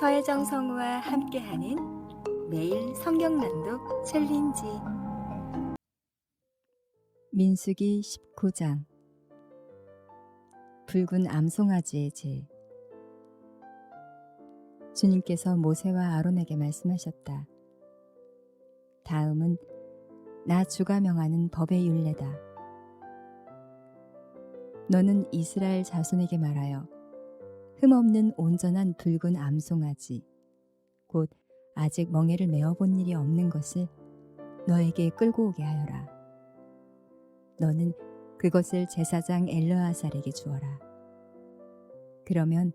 서혜정 성우와 함께하는 매일 성경 낭독 챌린지. 민수기 19장. 붉은 암송아지의 죄. 주님께서 모세와 아론에게 말씀하셨다. 다음은 나 주가 명하는 법의 율례다. 너는 이스라엘 자손에게 말하여 흠없는 온전한 붉은 암송아지, 곧 아직 멍에를 메어본 일이 없는 것을 너에게 끌고 오게 하여라. 너는 그것을 제사장 엘르아살에게 주어라. 그러면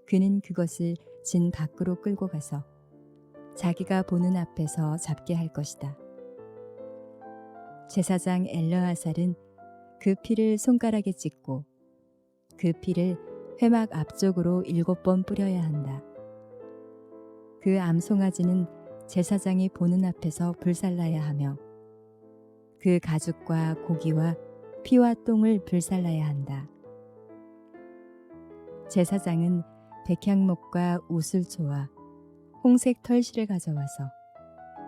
그는 그것을 진 밖으로 끌고 가서 자기가 보는 앞에서 잡게 할 것이다. 제사장 엘르아살은 그 피를 손가락에 찍고 그 피를 회막 앞쪽으로 7번 뿌려야 한다. 그 암송아지는 제사장이 보는 앞에서 불살라야 하며 그 가죽과 고기와 피와 똥을 불살라야 한다. 제사장은 백향목과 우슬초와 홍색 털실을 가져와서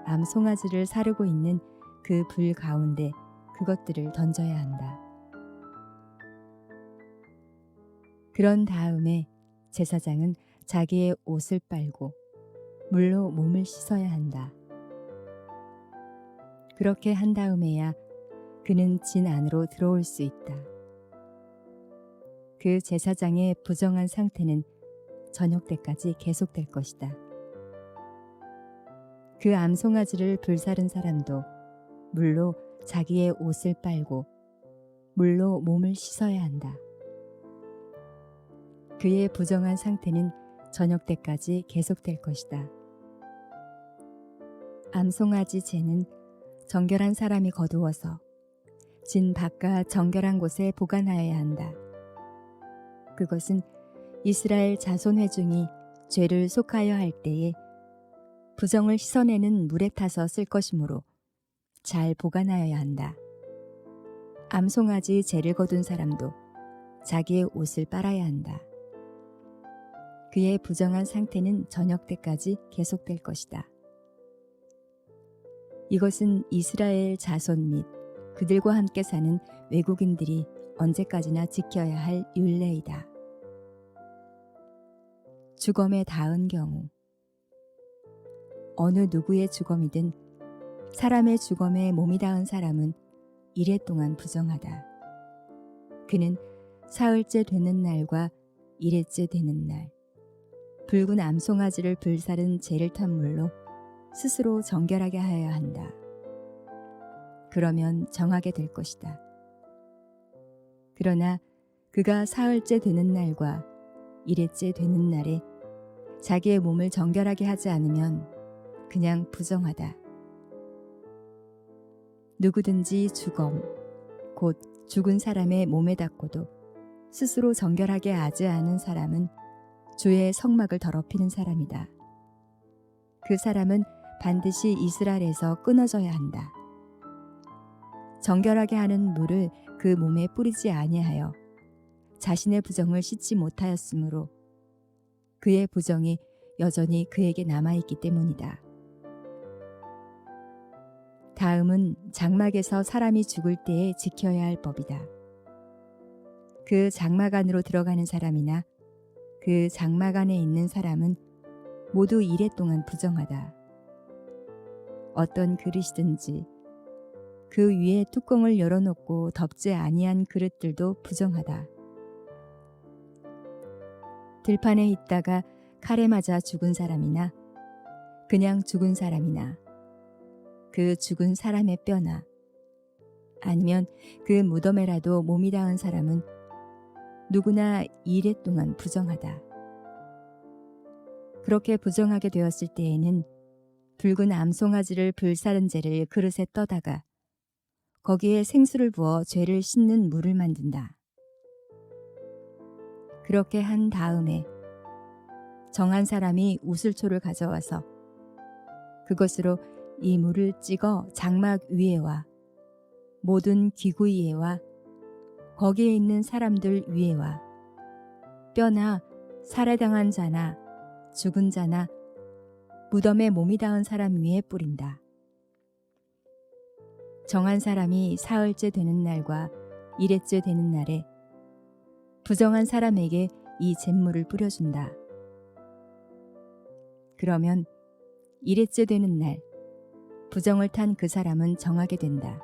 암송아지를 사르고 있는 그 불 가운데 그것들을 던져야 한다. 그런 다음에 제사장은 자기의 옷을 빨고 물로 몸을 씻어야 한다. 그렇게 한 다음에야 그는 진 안으로 들어올 수 있다. 그 제사장의 부정한 상태는 저녁 때까지 계속될 것이다. 그 암송아지를 불사른 사람도 물로 자기의 옷을 빨고 물로 몸을 씻어야 한다. 그의 부정한 상태는 저녁 때까지 계속될 것이다. 암송아지 죄는 정결한 사람이 거두어서 진 바깥 정결한 곳에 보관하여야 한다. 그것은 이스라엘 자손 회중이 죄를 속하여 할 때에 부정을 씻어내는 물에 타서 쓸 것이므로 잘 보관하여야 한다. 암송아지 죄를 거둔 사람도 자기의 옷을 빨아야 한다. 그의 부정한 상태는 저녁 때까지 계속될 것이다. 이것은 이스라엘 자손 및 그들과 함께 사는 외국인들이 언제까지나 지켜야 할 율례이다. 주검에 닿은 경우. 어느 누구의 주검이든 사람의 주검에 몸이 닿은 사람은 이래 동안 부정하다. 그는 사흘째 되는 날과 이래째 되는 날, 붉은 암송아지를 불사른 재를 탄 물로 스스로 정결하게 하여야 한다. 그러면 정하게 될 것이다. 그러나 그가 사흘째 되는 날과 이래째 되는 날에 자기의 몸을 정결하게 하지 않으면 그냥 부정하다. 누구든지 주검, 곧 죽은 사람의 몸에 닿고도 스스로 정결하게 하지 않은 사람은 주의 성막을 더럽히는 사람이다. 그 사람은 반드시 이스라엘에서 끊어져야 한다. 정결하게 하는 물을 그 몸에 뿌리지 아니하여 자신의 부정을 씻지 못하였으므로 그의 부정이 여전히 그에게 남아있기 때문이다. 다음은 장막에서 사람이 죽을 때에 지켜야 할 법이다. 그 장막 안으로 들어가는 사람이나 그 장막 안에 있는 사람은 모두 이래 동안 부정하다. 어떤 그릇이든지 그 위에 뚜껑을 열어놓고 덮지 아니한 그릇들도 부정하다. 들판에 있다가 칼에 맞아 죽은 사람이나 그냥 죽은 사람이나 그 죽은 사람의 뼈나 아니면 그 무덤에라도 몸이 닿은 사람은 누구나 이래 동안 부정하다. 그렇게 부정하게 되었을 때에는 붉은 암송아지를 불사른 재를 그릇에 떠다가 거기에 생수를 부어 죄를 씻는 물을 만든다. 그렇게 한 다음에 정한 사람이 우슬초를 가져와서 그것으로 이 물을 찍어 장막 위에와 모든 기구 위에와 거기에 있는 사람들 위에와 뼈나 살해당한 자나 죽은 자나 무덤에 몸이 닿은 사람 위에 뿌린다. 정한 사람이 사흘째 되는 날과 일회째 되는 날에 부정한 사람에게 이 잿물을 뿌려준다. 그러면 일회째 되는 날 부정을 탄 그 사람은 정하게 된다.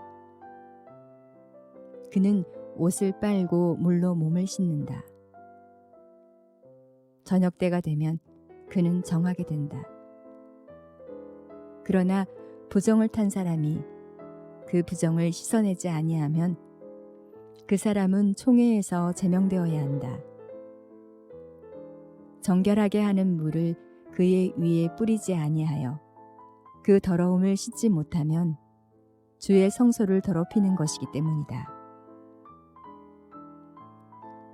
그는 옷을 빨고 물로 몸을 씻는다. 저녁 때가 되면 그는 정하게 된다. 그러나 부정을 탄 사람이 그 부정을 씻어내지 아니하면 그 사람은 총회에서 제명되어야 한다. 정결하게 하는 물을 그의 위에 뿌리지 아니하여 그 더러움을 씻지 못하면 주의 성소를 더럽히는 것이기 때문이다.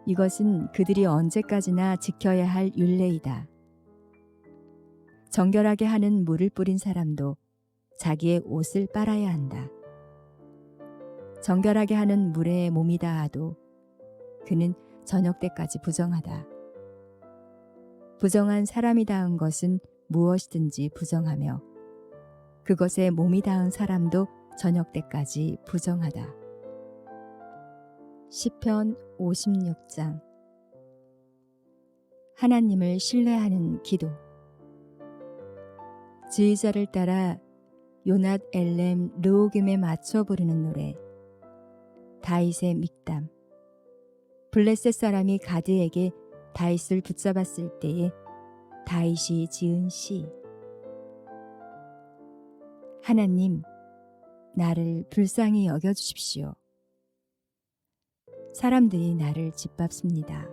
이것은 그들이 언제까지나 지켜야 할 율례이다. 정결하게 하는 물을 뿌린 사람도 자기의 옷을 빨아야 한다. 정결하게 하는 물에 몸이 닿아도 그는 저녁 때까지 부정하다. 부정한 사람이 닿은 것은 무엇이든지 부정하며 그것에 몸이 닿은 사람도 저녁 때까지 부정하다. 시편 56장. 하나님을 신뢰하는 기도. 지휘자를 따라 요낫 엘렘 르호김에 맞춰 부르는 노래. 다윗의 믹담. 블레셋 사람이 가드에게 다윗을 붙잡았을 때에 다윗이 지은 시. 하나님, 나를 불쌍히 여겨주십시오. 사람들이 나를 짓밟습니다.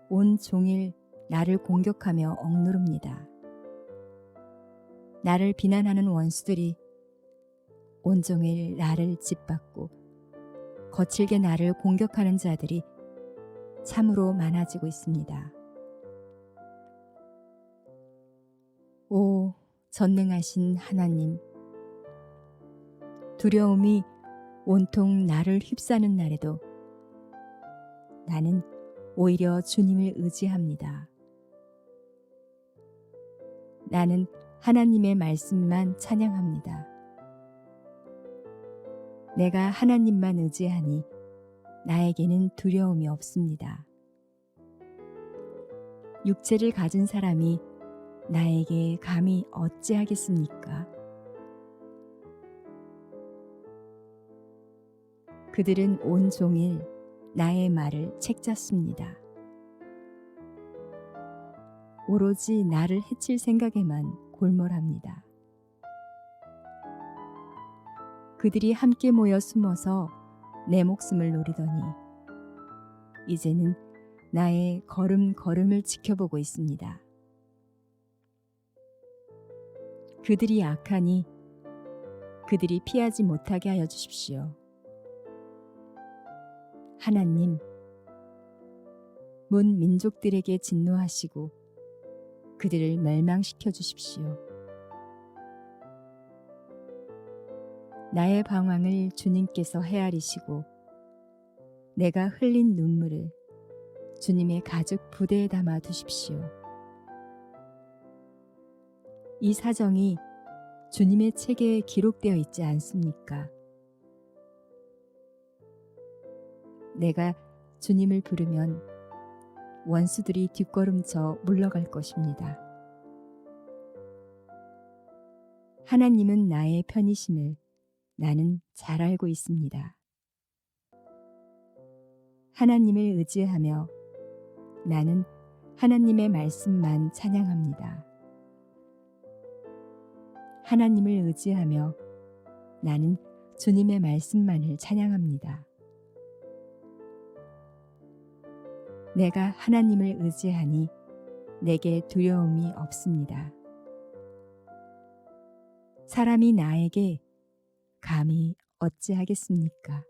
온 종일 나를 공격하며 억누릅니다. 나를 비난하는 원수들이 온종일 나를 짓밟고 거칠게 나를 공격하는 자들이 참으로 많아지고 있습니다. 오, 전능하신 하나님, 두려움이 온통 나를 휩싸는 날에도 나는 오히려 주님을 의지합니다. 나는 하나님의 말씀만 찬양합니다. 내가 하나님만 의지하니 나에게는 두려움이 없습니다. 육체를 가진 사람이 나에게 감히 어찌하겠습니까? 그들은 온종일 나의 말을 책잡습니다. 오로지 나를 해칠 생각에만 골몰합니다. 그들이 함께 모여 숨어서 내 목숨을 노리더니 이제는 나의 걸음걸음을 지켜보고 있습니다. 그들이 악하니 그들이 피하지 못하게 하여 주십시오. 하나님, 문 민족들에게 진노하시고 그들을 멸망시켜 주십시오. 나의 방황을 주님께서 헤아리시고 내가 흘린 눈물을 주님의 가죽 부대에 담아 두십시오. 이 사정이 주님의 책에 기록되어 있지 않습니까? 내가 주님을 부르면 원수들이 뒷걸음쳐 물러갈 것입니다. 하나님은 나의 편이심을 나는 잘 알고 있습니다. 하나님을 의지하며 나는 하나님의 말씀만 찬양합니다. 하나님을 의지하며 나는 주님의 말씀만을 찬양합니다. 내가 하나님을 의지하니 내게 두려움이 없습니다. 사람이 나에게 감히 어찌하겠습니까?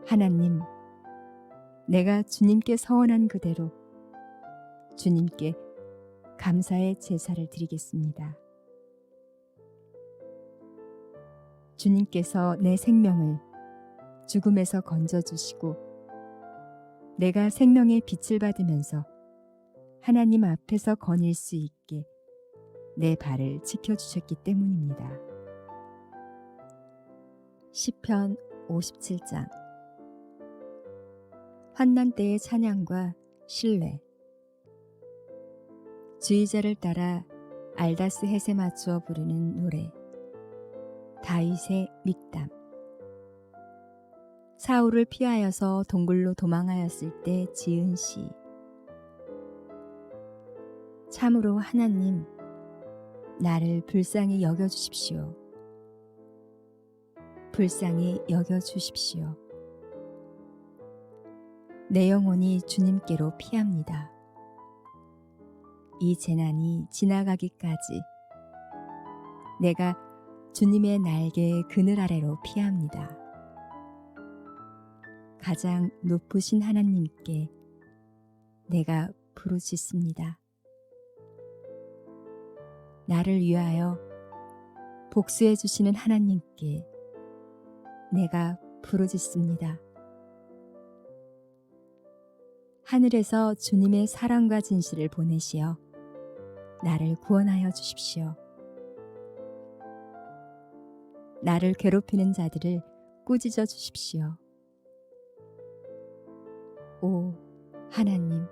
하나님, 내가 주님께 서원한 그대로 주님께 감사의 제사를 드리겠습니다. 주님께서 내 생명을 죽음에서 건져주시고 내가 생명의 빛을 받으면서 하나님 앞에서 거닐 수 있게 내 발을 지켜주셨기 때문입니다. 시편 57장. 환난 때의 찬양과 신뢰. 주의자를 따라 알다스 헷에 맞추어 부르는 노래. 다윗의 믹담. 사울을 피하여서 동굴로 도망하였을 때 지은 시. 참으로 하나님, 나를 불쌍히 여겨주십시오. 불쌍히 여겨주십시오. 내 영혼이 주님께로 피합니다. 이 재난이 지나가기까지 내가 주님의 날개의 그늘 아래로 피합니다. 가장 높으신 하나님께 내가 부르짖습니다. 나를 위하여 복수해 주시는 하나님께 내가 부르짖습니다. 하늘에서 주님의 사랑과 진실을 보내시어 나를 구원하여 주십시오. 나를 괴롭히는 자들을 꾸짖어 주십시오. 오 하나님,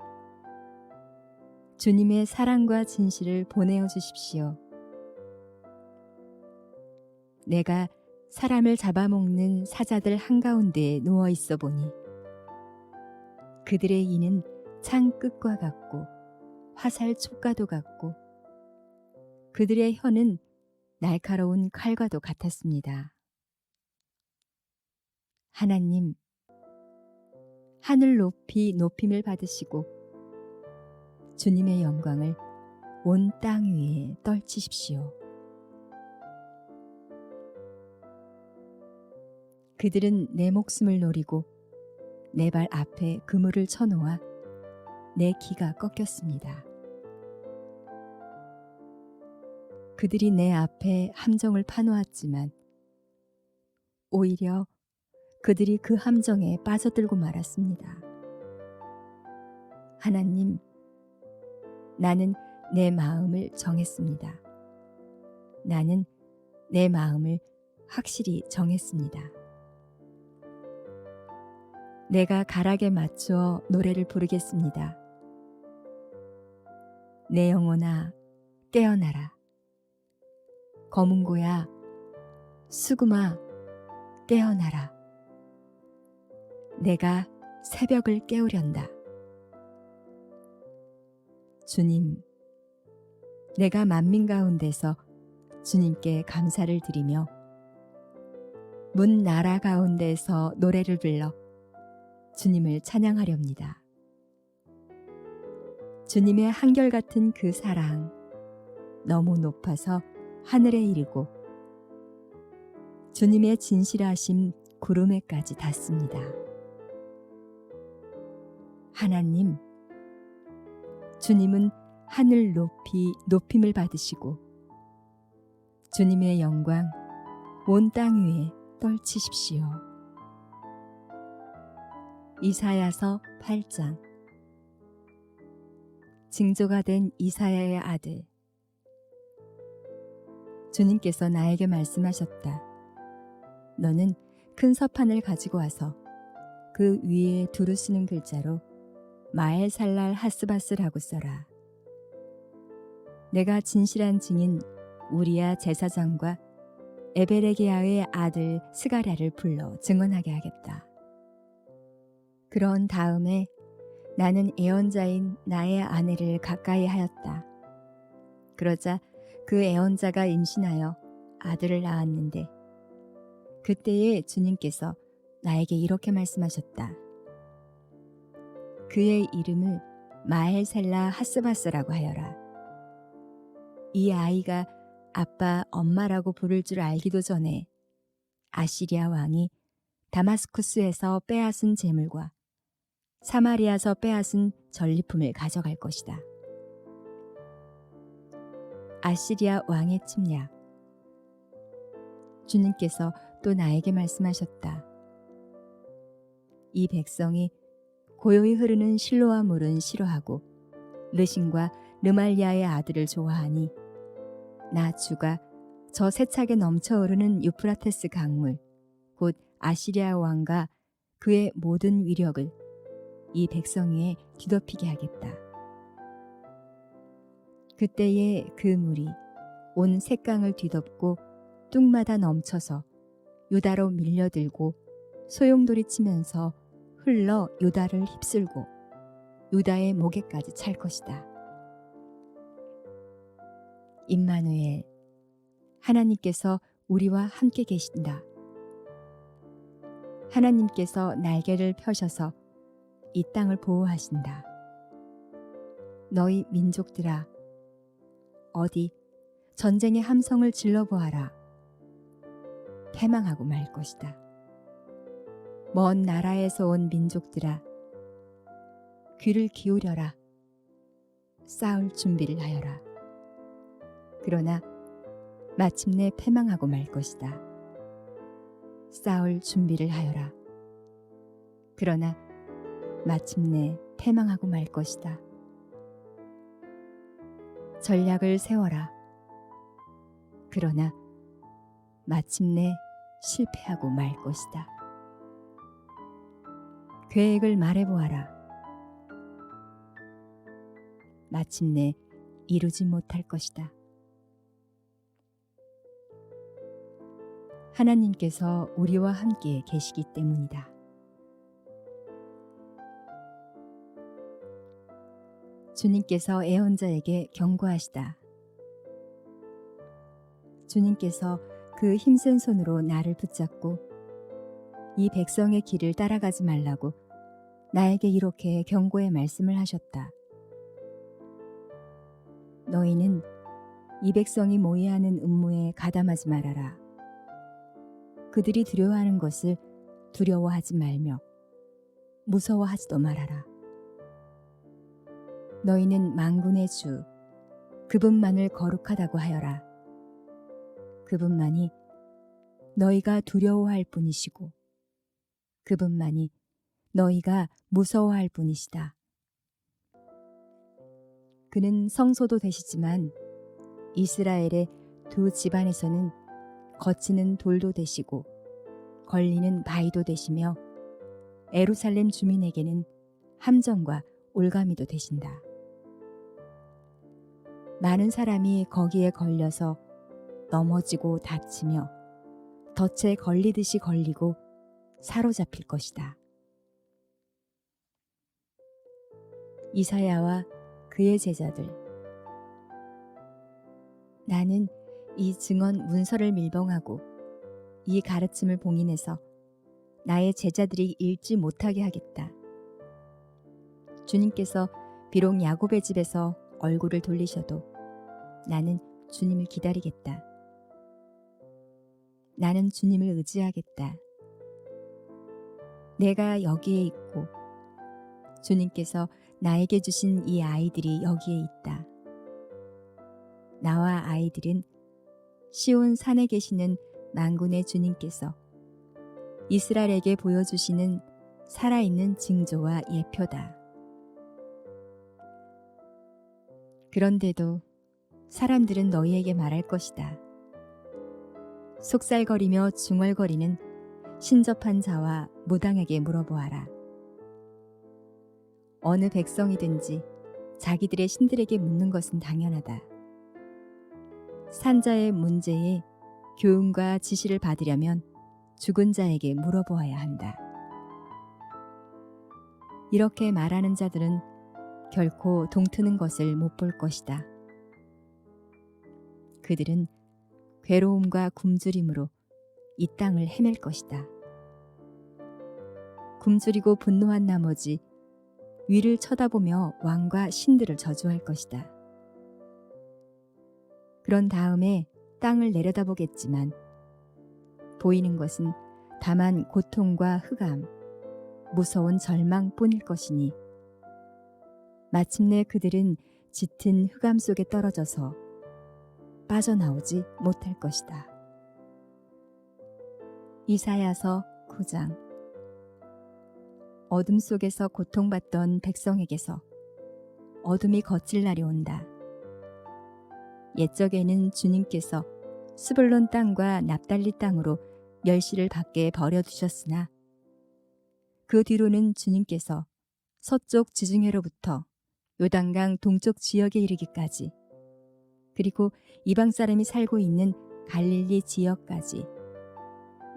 주님의 사랑과 진실을 보내어 주십시오. 내가 사람을 잡아먹는 사자들 한가운데에 누워 있어 보니 그들의 이는 창 끝과 같고 화살 촉과도 같고 그들의 혀는 날카로운 칼과도 같았습니다. 하나님, 하늘 높이 높임을 받으시고 주님의 영광을 온 땅 위에 떨치십시오. 그들은 내 목숨을 노리고 내 발 앞에 그물을 쳐놓아 내 기가 꺾였습니다. 그들이 내 앞에 함정을 파놓았지만 오히려 그들이 그 함정에 빠져들고 말았습니다. 하나님, 나는 내 마음을 정했습니다. 나는 내 마음을 확실히 정했습니다. 내가 가락에 맞추어 노래를 부르겠습니다. 내 영혼아, 깨어나라. 거문고야, 수금아, 깨어나라. 내가 새벽을 깨우련다. 주님, 내가 만민 가운데서 주님께 감사를 드리며 문 나라 가운데서 노래를 불러 주님을 찬양하렵니다. 주님의 한결같은 그 사랑, 너무 높아서 하늘에 이르고 주님의 진실하심 구름에까지 닿습니다. 하나님, 주님은 하늘 높이 높임을 받으시고 주님의 영광 온 땅 위에 떨치십시오. 이사야서 8장. 징조가 된 이사야의 아들. 주님께서 나에게 말씀하셨다. 너는 큰 서판을 가지고 와서 그 위에 두루 쓰는 글자로 마엘살랄 하스바스라고 써라. 내가 진실한 증인 우리야 제사장과 에베레게야의 아들 스가랴를 불러 증언하게 하겠다. 그런 다음에 나는 애언자인 나의 아내를 가까이 하였다. 그러자 그 애언자가 임신하여 아들을 낳았는데 그때에 주님께서 나에게 이렇게 말씀하셨다. 그의 이름을 마헬살라 하스바스라고 하여라. 이 아이가 아빠 엄마라고 부를 줄 알기도 전에 아시리아 왕이 다마스쿠스에서 빼앗은 재물과 사마리아서 빼앗은 전리품을 가져갈 것이다. 아시리아 왕의 침략. 주님께서 또 나에게 말씀하셨다. 이 백성이 고요히 흐르는 실로아 물은 싫어하고 르신과 르말리아의 아들을 좋아하니 나 주가 저 세차게 넘쳐 흐르는 유프라테스 강물 곧 아시리아 왕과 그의 모든 위력을 이 백성 위에 뒤덮이게 하겠다. 그때에 그 물이 온 색강을 뒤덮고 뚝마다 넘쳐서 유다로 밀려들고 소용돌이 치면서 흘러 유다를 휩쓸고 유다의 목에까지 찰 것이다. 임마누엘, 하나님께서 우리와 함께 계신다. 하나님께서 날개를 펴셔서 이 땅을 보호하신다. 너희 민족들아, 어디 전쟁의 함성을 질러보아라. 패망하고 말 것이다. 먼 나라에서 온 민족들아, 귀를 기울여라. 싸울 준비를 하여라. 그러나 마침내 패망하고 말 것이다. 싸울 준비를 하여라. 그러나 마침내 패망하고 말 것이다. 전략을 세워라. 그러나 마침내 실패하고 말 것이다. 계획을 말해보아라. 마침내 이루지 못할 것이다. 하나님께서 우리와 함께 계시기 때문이다. 주님께서 애언자에게 경고하시다. 주님께서 그 힘센 손으로 나를 붙잡고 이 백성의 길을 따라가지 말라고 나에게 이렇게 경고의 말씀을 하셨다. 너희는 이 백성이 모의하는 음모에 가담하지 말아라. 그들이 두려워하는 것을 두려워하지 말며 무서워하지도 말아라. 너희는 만군의 주 그분만을 거룩하다고 하여라. 그분만이 너희가 두려워할 분이시고 그분만이 너희가 무서워할 분이시다. 그는 성소도 되시지만 이스라엘의 두 집안에서는 거치는 돌도 되시고 걸리는 바위도 되시며 예루살렘 주민에게는 함정과 올가미도 되신다. 많은 사람이 거기에 걸려서 넘어지고 다치며 덫에 걸리듯이 걸리고 사로잡힐 것이다. 이사야와 그의 제자들. 나는 이 증언 문서를 밀봉하고 이 가르침을 봉인해서 나의 제자들이 읽지 못하게 하겠다. 주님께서 비록 야곱의 집에서 얼굴을 돌리셔도 나는 주님을 기다리겠다. 나는 주님을 의지하겠다. 내가 여기에 있고 주님께서 나에게 주신 이 아이들이 여기에 있다. 나와 아이들은 시온 산에 계시는 만군의 주님께서 이스라엘에게 보여주시는 살아있는 징조와 예표다. 그런데도 사람들은 너희에게 말할 것이다. 속살거리며 중얼거리는 신접한 자와 무당에게 물어보아라. 어느 백성이든지 자기들의 신들에게 묻는 것은 당연하다. 산자의 문제에 교훈과 지시를 받으려면 죽은 자에게 물어보아야 한다. 이렇게 말하는 자들은 결코 동트는 것을 못 볼 것이다. 그들은 괴로움과 굶주림으로 이 땅을 헤맬 것이다. 굶주리고 분노한 나머지 위를 쳐다보며 왕과 신들을 저주할 것이다. 그런 다음에 땅을 내려다보겠지만 보이는 것은 다만 고통과 흑암, 무서운 절망뿐일 것이니 마침내 그들은 짙은 흑암 속에 떨어져서 빠져나오지 못할 것이다. 이사야서 9장. 어둠 속에서 고통받던 백성에게서 어둠이 거칠 날이 온다. 옛적에는 주님께서 스불론 땅과 납달리 땅으로 멸시를 받게 버려두셨으나 그 뒤로는 주님께서 서쪽 지중해로부터 요단강 동쪽 지역에 이르기까지 그리고 이방 사람이 살고 있는 갈릴리 지역까지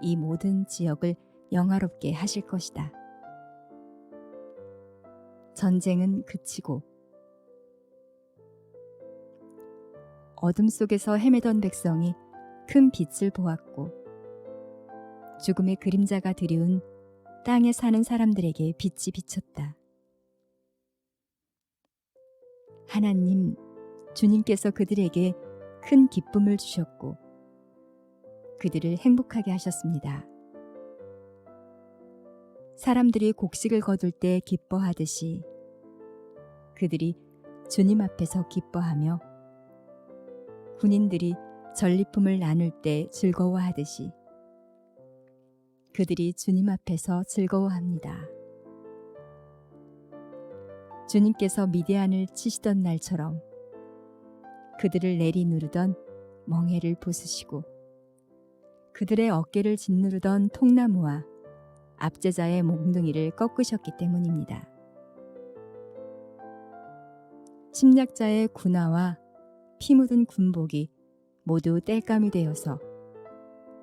이 모든 지역을 영화롭게 하실 것이다. 전쟁은 그치고 어둠 속에서 헤매던 백성이 큰 빛을 보았고 죽음의 그림자가 드리운 땅에 사는 사람들에게 빛이 비쳤다. 하나님, 주님께서 그들에게 큰 기쁨을 주셨고 그들을 행복하게 하셨습니다. 사람들이 곡식을 거둘 때 기뻐하듯이 그들이 주님 앞에서 기뻐하며 군인들이 전리품을 나눌 때 즐거워하듯이 그들이 주님 앞에서 즐거워합니다. 주님께서 미디안을 치시던 날처럼 그들을 내리누르던 멍에를 부수시고 그들의 어깨를 짓누르던 통나무와 압제자의 몽둥이를 꺾으셨기 때문입니다. 침략자의 군화와 피 묻은 군복이 모두 땔감이 되어서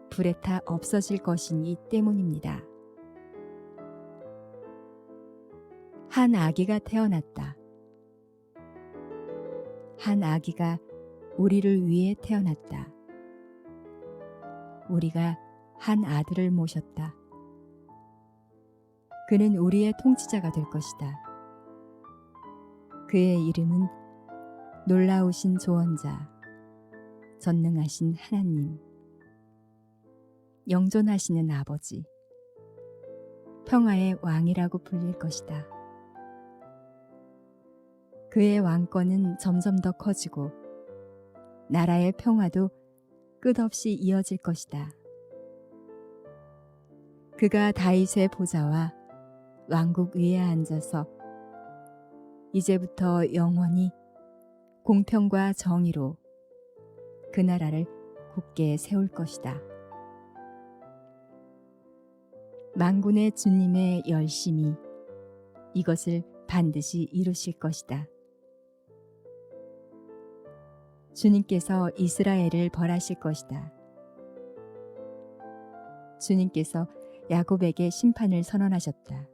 불에 타 없어질 것이니 때문입니다. 한 아기가 태어났다. 한 아기가 우리를 위해 태어났다. 우리가 한 아들을 모셨다. 그는 우리의 통치자가 될 것이다. 그의 이름은 놀라우신 조언자, 전능하신 하나님, 영존하시는 아버지, 평화의 왕이라고 불릴 것이다. 그의 왕권은 점점 더 커지고 나라의 평화도 끝없이 이어질 것이다. 그가 다윗의 보좌와 왕국 위에 앉아서 이제부터 영원히 공평과 정의로 그 나라를 굳게 세울 것이다. 만군의 주님의 열심이 이것을 반드시 이루실 것이다. 주님께서 이스라엘을 벌하실 것이다. 주님께서 야곱에게 심판을 선언하셨다.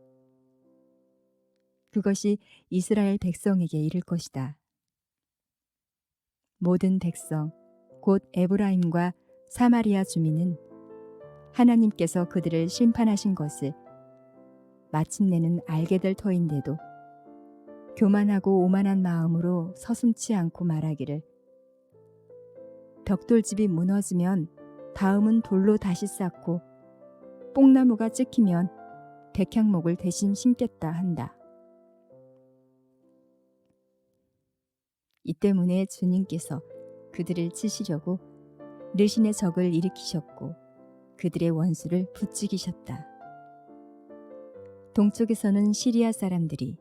그것이 이스라엘 백성에게 이를 것이다. 모든 백성, 곧 에브라임과 사마리아 주민은 하나님께서 그들을 심판하신 것을 마침내는 알게 될 터인데도 교만하고 오만한 마음으로 서슴지 않고 말하기를 벽돌집이 무너지면 다음은 돌로 다시 쌓고 뽕나무가 찍히면 백향목을 대신 심겠다 한다. 이 때문에 주님께서 그들을 치시려고 르신의 적을 일으키셨고 그들의 원수를 부추기셨다. 동쪽에서는 시리아 사람들이,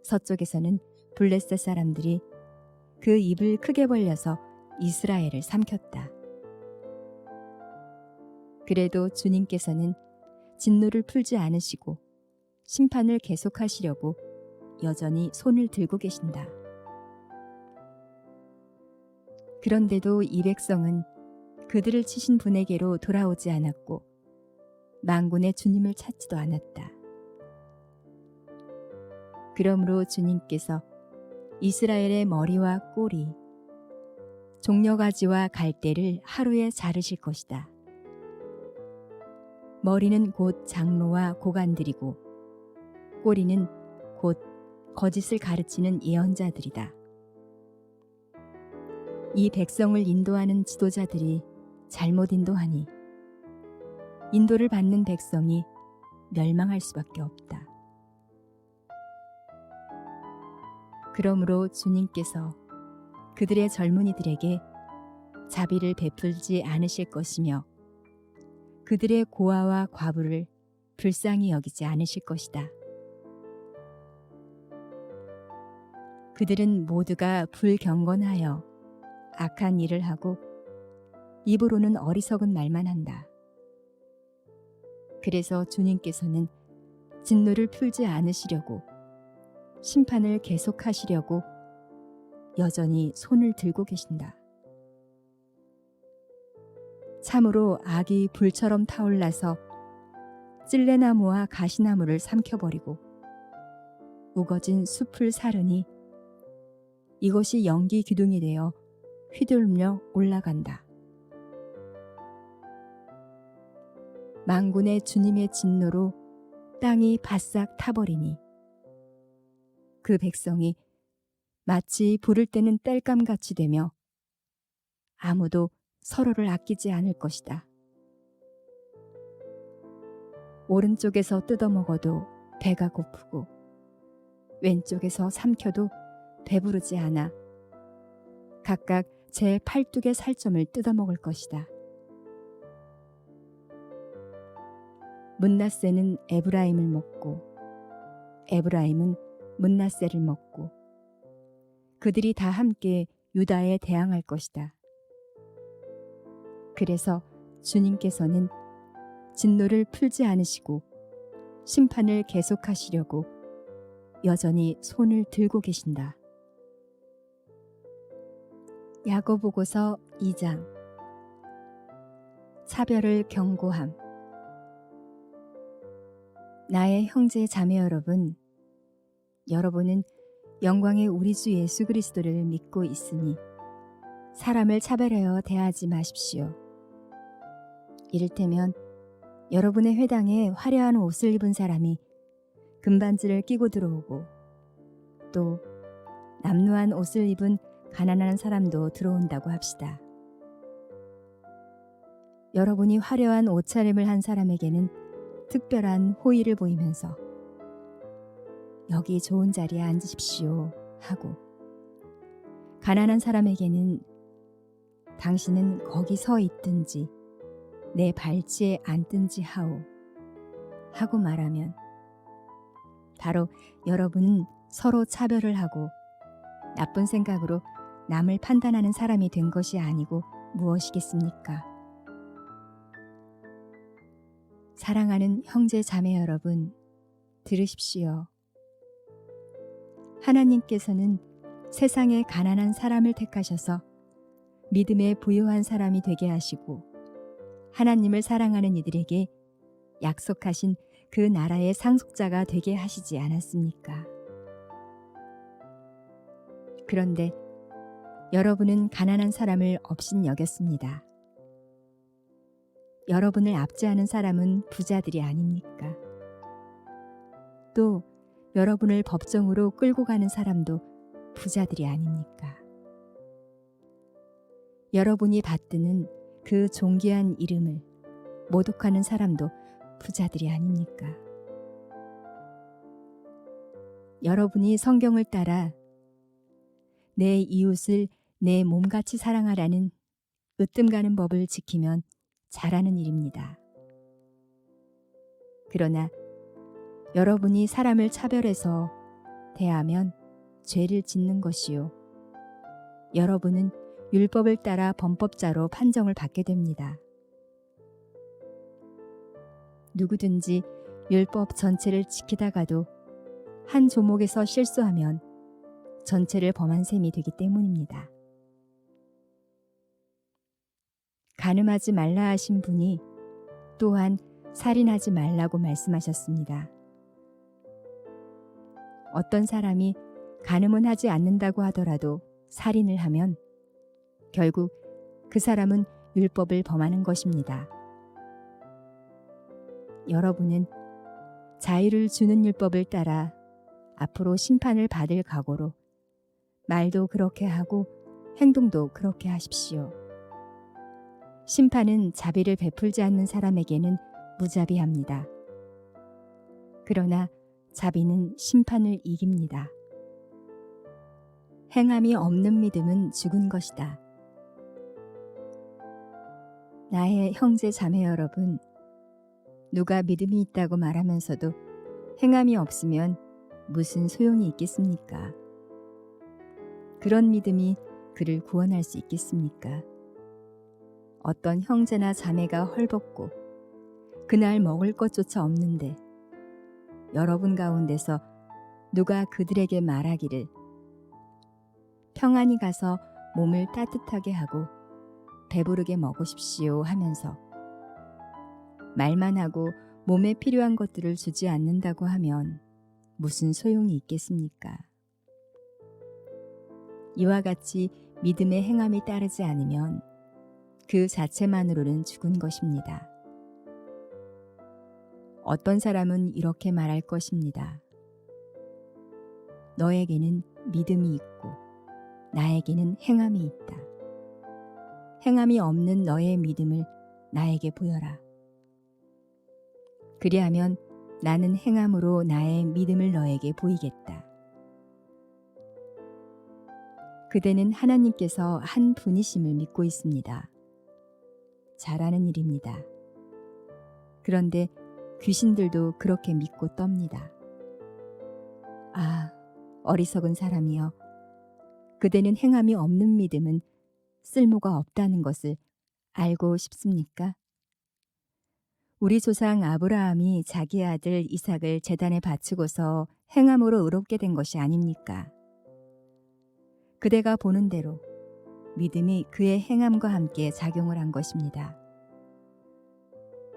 서쪽에서는 블레셋 사람들이 그 입을 크게 벌려서 이스라엘을 삼켰다. 그래도 주님께서는 진노를 풀지 않으시고 심판을 계속하시려고 여전히 손을 들고 계신다. 그런데도 이 백성은 그들을 치신 분에게로 돌아오지 않았고 만군의 주님을 찾지도 않았다. 그러므로 주님께서 이스라엘의 머리와 꼬리, 종려가지와 갈대를 하루에 자르실 것이다. 머리는 곧 장로와 고관들이고 꼬리는 곧 거짓을 가르치는 예언자들이다. 이 백성을 인도하는 지도자들이 잘못 인도하니 인도를 받는 백성이 멸망할 수밖에 없다. 그러므로 주님께서 그들의 젊은이들에게 자비를 베풀지 않으실 것이며 그들의 고아와 과부를 불쌍히 여기지 않으실 것이다. 그들은 모두가 불경건하여 악한 일을 하고 입으로는 어리석은 말만 한다. 그래서 주님께서는 진노를 풀지 않으시려고 심판을 계속하시려고 여전히 손을 들고 계신다. 참으로 악이 불처럼 타올라서 찔레나무와 가시나무를 삼켜버리고 우거진 숲을 사르니 이것이 연기 기둥이 되어 휘둘려 올라간다. 만군의 주님의 진노로 땅이 바싹 타버리니 그 백성이 마치 부를 때는 땔감같이 되며 아무도 서로를 아끼지 않을 것이다. 오른쪽에서 뜯어먹어도 배가 고프고 왼쪽에서 삼켜도 배부르지 않아 각각 제 팔뚝의 살점을 뜯어먹을 것이다. 문낫세는 에브라임을 먹고 에브라임은 문낫세를 먹고 그들이 다 함께 유다에 대항할 것이다. 그래서 주님께서는 진노를 풀지 않으시고 심판을 계속하시려고 여전히 손을 들고 계신다. 야고보고서 2장. 차별을 경고함. 나의 형제 자매 여러분, 여러분은 영광의 우리 주 예수 그리스도를 믿고 있으니 사람을 차별하여 대하지 마십시오. 이를테면 여러분의 회당에 화려한 옷을 입은 사람이 금반지를 끼고 들어오고 또 남루한 옷을 입은 가난한 사람도 들어온다고 합시다. 여러분이 화려한 옷차림을 한 사람에게는 특별한 호의를 보이면서 여기 좋은 자리에 앉으십시오 하고 가난한 사람에게는 당신은 거기 서 있든지 내 발치에 앉든지 하오 하고 말하면 바로 여러분은 서로 차별을 하고 나쁜 생각으로 남을 판단하는 사람이 된 것이 아니고 무엇이겠습니까? 사랑하는 형제 자매 여러분, 들으십시오. 하나님께서는 세상에 가난한 사람을 택하셔서 믿음에 부유한 사람이 되게 하시고 하나님을 사랑하는 이들에게 약속하신 그 나라의 상속자가 되게 하시지 않았습니까? 그런데 여러분은 가난한 사람을 업신 여겼습니다. 여러분을 압제하는 사람은 부자들이 아닙니까? 또 여러분을 법정으로 끌고 가는 사람도 부자들이 아닙니까? 여러분이 받드는 그 존귀한 이름을 모독하는 사람도 부자들이 아닙니까? 여러분이 성경을 따라 내 이웃을 내 몸같이 사랑하라는 으뜸 가는 법을 지키면 잘하는 일입니다. 그러나 여러분이 사람을 차별해서 대하면 죄를 짓는 것이요. 여러분은 율법을 따라 범법자로 판정을 받게 됩니다. 누구든지 율법 전체를 지키다가도 한 조목에서 실수하면 전체를 범한 셈이 되기 때문입니다. 간음하지 말라 하신 분이 또한 살인하지 말라고 말씀하셨습니다. 어떤 사람이 간음은 하지 않는다고 하더라도 살인을 하면 결국 그 사람은 율법을 범하는 것입니다. 여러분은 자유를 주는 율법을 따라 앞으로 심판을 받을 각오로 말도 그렇게 하고 행동도 그렇게 하십시오. 심판은 자비를 베풀지 않는 사람에게는 무자비합니다. 그러나 자비는 심판을 이깁니다. 행함이 없는 믿음은 죽은 것이다. 나의 형제 자매 여러분, 누가 믿음이 있다고 말하면서도 행함이 없으면 무슨 소용이 있겠습니까? 그런 믿음이 그를 구원할 수 있겠습니까? 어떤 형제나 자매가 헐벗고 그날 먹을 것조차 없는데 여러분 가운데서 누가 그들에게 말하기를 평안히 가서 몸을 따뜻하게 하고 배부르게 먹으십시오 하면서 말만 하고 몸에 필요한 것들을 주지 않는다고 하면 무슨 소용이 있겠습니까? 이와 같이 믿음의 행함이 따르지 않으면 그 자체만으로는 죽은 것입니다. 어떤 사람은 이렇게 말할 것입니다. 너에게는 믿음이 있고 나에게는 행함이 있다. 행함이 없는 너의 믿음을 나에게 보여라. 그리하면 나는 행함으로 나의 믿음을 너에게 보이겠다. 그대는 하나님께서 한 분이심을 믿고 있습니다. 잘하는 일입니다. 그런데 귀신들도 그렇게 믿고 떱니다. 아, 어리석은 사람이여. 그대는 행함이 없는 믿음은 쓸모가 없다는 것을 알고 싶습니까? 우리 조상 아브라함이 자기 아들 이삭을 제단에 바치고서 행함으로 의롭게 된 것이 아닙니까? 그대가 보는 대로 믿음이 그의 행함과 함께 작용을 한 것입니다.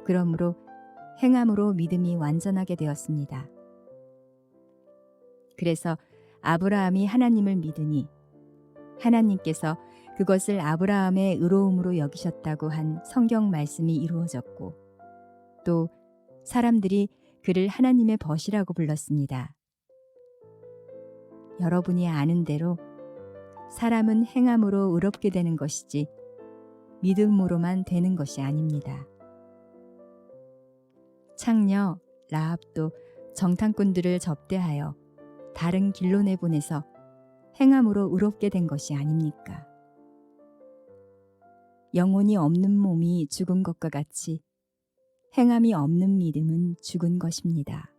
그러므로 행함으로 믿음이 완전하게 되었습니다. 그래서 아브라함이 하나님을 믿으니 하나님께서 그것을 아브라함의 의로움으로 여기셨다고 한 성경 말씀이 이루어졌고 또 사람들이 그를 하나님의 벗이라고 불렀습니다. 여러분이 아는 대로 사람은 행함으로 의롭게 되는 것이지 믿음으로만 되는 것이 아닙니다. 창녀 라합도 정탐꾼들을 접대하여 다른 길로 내보내서 행함으로 의롭게 된 것이 아닙니까? 영혼이 없는 몸이 죽은 것과 같이 행함이 없는 믿음은 죽은 것입니다.